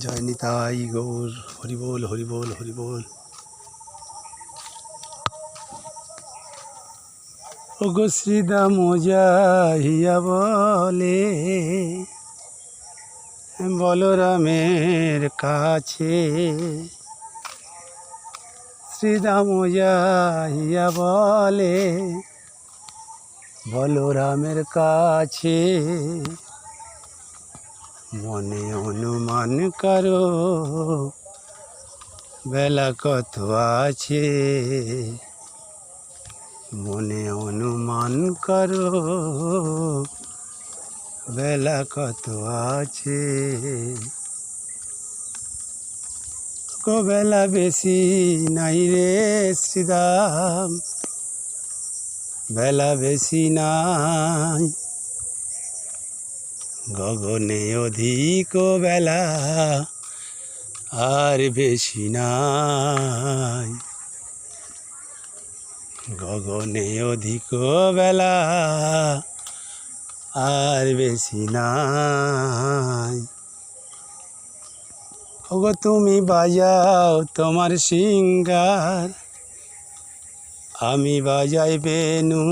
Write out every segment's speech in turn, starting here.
জয় নিতাই গৌর, হরিবোল হরিবোল হরিবোল। ওগো শ্রীদাম যাইয়া বলে বলরামের কাছে, শ্রীদাম যাইয়া বলে বলরামের কাছে, মনে অনুমান করো বেলা কত আছে, মনে অনুমান করো বেলা কত আছে। বেলা বেশি নাই রে শ্রীদাম, বেলা বেশি নাই, গগনে অধিক বেলা আর বেশি নাই, গগনে অধিক বেলা আর বেশি নাই। ওগো তুমি বাজাও তোমার সিঙ্গার, আমি বাজাই বেনু,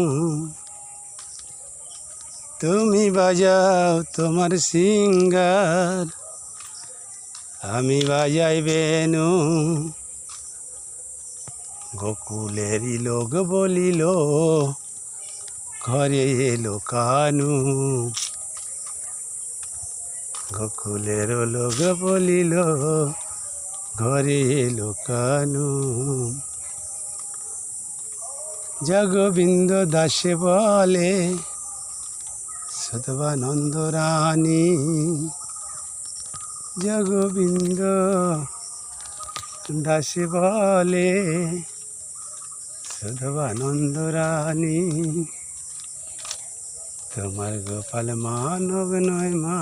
তুমি বাজাও তোমার সিঙ্গার, আমি বাজাই বেনু। গোকুলেরই লোক বলিল ঘরে এলো কানু, গোকুলের লোক বলিল ঘরে এলো কানু। জগবিন্দ দাসে বলে সদবানন্দ রানী, জগবিন্দ দাসে বলে সদবানন্দ রানী, তোমার গোপাল মানব নয় মা,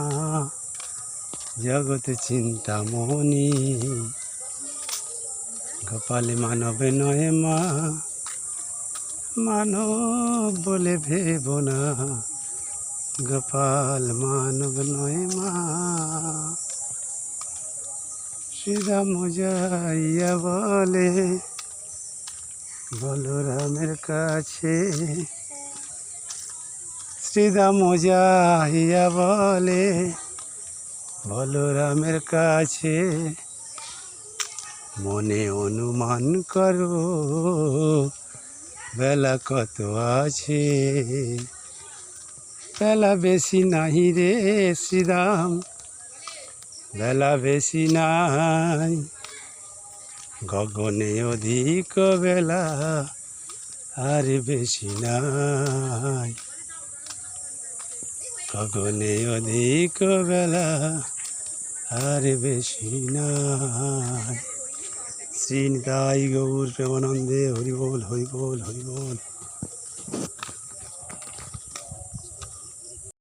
জগৎ চিন্তামণি, গোপাল মানব নয় মা, মানব বলে ভেব না, গোপাল মানব নয় মা। শ্রীদাম যাইয়া বলে বলরামের কাছে, শ্রীদাম যাইয়া বলে বলরামের কাছে, মনে অনুমান করো বেলা কত আছে, বেলা বেশি নাহি রে শ্রীদাম, বেলা বেশি নাই, গগনে অধিক বেলা আর বেশি নাই, গগনে অধিক বেলা আর বেশি নাই। শ্রী নিতাই গৌর প্রেমানন্দে হরিবোল হরিবোল হরিবোল।